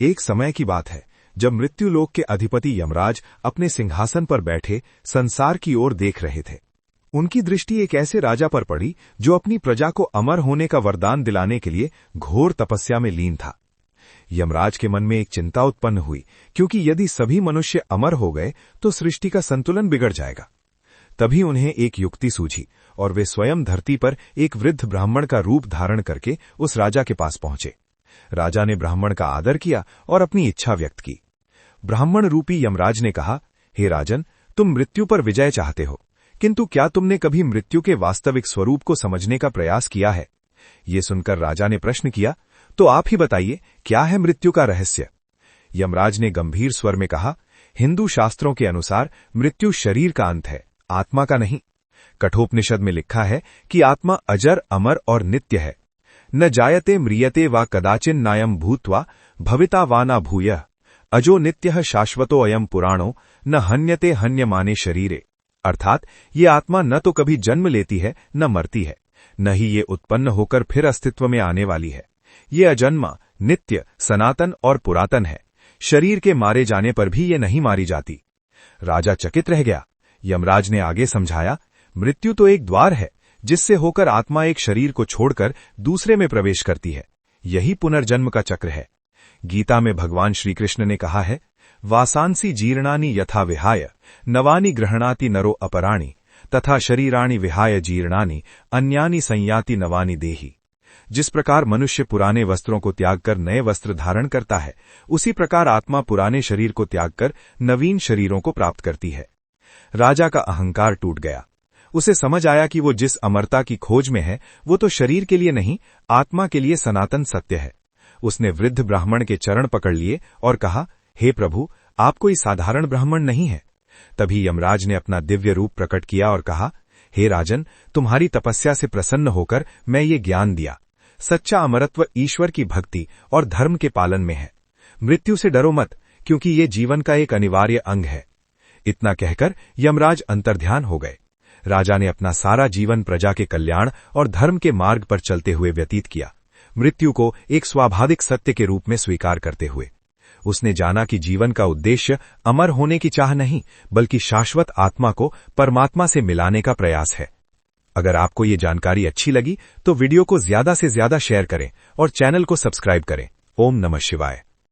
एक समय की बात है जब मृत्युलोक के अधिपति यमराज अपने सिंहासन पर बैठे संसार की ओर देख रहे थे। उनकी दृष्टि एक ऐसे राजा पर पड़ी जो अपनी प्रजा को अमर होने का वरदान दिलाने के लिए घोर तपस्या में लीन था। यमराज के मन में एक चिंता उत्पन्न हुई, क्योंकि यदि सभी मनुष्य अमर हो गए तो सृष्टि का संतुलन बिगड़ जाएगा। तभी उन्हें एक युक्ति सूझी और वे स्वयं धरती पर एक वृद्ध ब्राह्मण का रूप धारण करके उस राजा के पास पहुंचे। राजा ने ब्राह्मण का आदर किया और अपनी इच्छा व्यक्त की। ब्राह्मण रूपी यमराज ने कहा, हे राजन, तुम मृत्यु पर विजय चाहते हो, किंतु क्या तुमने कभी मृत्यु के वास्तविक स्वरूप को समझने का प्रयास किया है? ये सुनकर राजा ने प्रश्न किया, तो आप ही बताइए, क्या है मृत्यु का रहस्य? यमराज ने गंभीर स्वर में कहा, हिंदू शास्त्रों के अनुसार मृत्यु शरीर का अंत है, आत्मा का नहीं। कठोपनिषद में लिखा है कि आत्मा अजर, अमर और नित्य है। न जायते म्रियते वा कदाचिन नायम भूत्वा भविता वा न भूयः अजो नित्यः शाश्वतो अयम पुराणो न हन्यते हन्यमाने शरीरे। अर्थात ये आत्मा न तो कभी जन्म लेती है न मरती है, न ही ये उत्पन्न होकर फिर अस्तित्व में आने वाली है। ये अजन्मा, नित्य, सनातन और पुरातन है। शरीर के मारे जाने पर भी ये नहीं मारी जाती। राजा चकित रह गया। यमराज ने आगे समझाया, मृत्यु तो एक द्वार है जिससे होकर आत्मा एक शरीर को छोड़कर दूसरे में प्रवेश करती है। यही पुनर्जन्म का चक्र है। गीता में भगवान श्रीकृष्ण ने कहा है, वासांसी जीर्णानि यथा विहाय नवानि गृह्णाति नरो अपराणि तथा शरीराणि विहाय जीर्णानि अन्यानि संयाति नवानि देहि। जिस प्रकार मनुष्य पुराने वस्त्रों को त्याग कर नए वस्त्र धारण करता है, उसी प्रकार आत्मा पुराने शरीर को त्याग कर नवीन शरीरों को प्राप्त करती है। राजा का अहंकार टूट गया। उसे समझ आया कि वो जिस अमरता की खोज में है वो तो शरीर के लिए नहीं, आत्मा के लिए सनातन सत्य है। उसने वृद्ध ब्राह्मण के चरण पकड़ लिए और कहा, हे प्रभु, आप कोई साधारण ब्राह्मण नहीं है। तभी यमराज ने अपना दिव्य रूप प्रकट किया और कहा, हे राजन, तुम्हारी तपस्या से प्रसन्न होकर मैं ये ज्ञान दिया। सच्चा अमरत्व ईश्वर की भक्ति और धर्म के पालन में है। मृत्यु से डरो मत, क्योंकि ये जीवन का एक अनिवार्य अंग है। इतना कहकर यमराज अंतर्ध्यान हो गए। राजा ने अपना सारा जीवन प्रजा के कल्याण और धर्म के मार्ग पर चलते हुए व्यतीत किया, मृत्यु को एक स्वाभाविक सत्य के रूप में स्वीकार करते हुए। उसने जाना कि जीवन का उद्देश्य अमर होने की चाह नहीं, बल्कि शाश्वत आत्मा को परमात्मा से मिलाने का प्रयास है। अगर आपको ये जानकारी अच्छी लगी तो वीडियो को ज्यादा से ज्यादा शेयर करें और चैनल को सब्सक्राइब करें। ओम नमः शिवाय।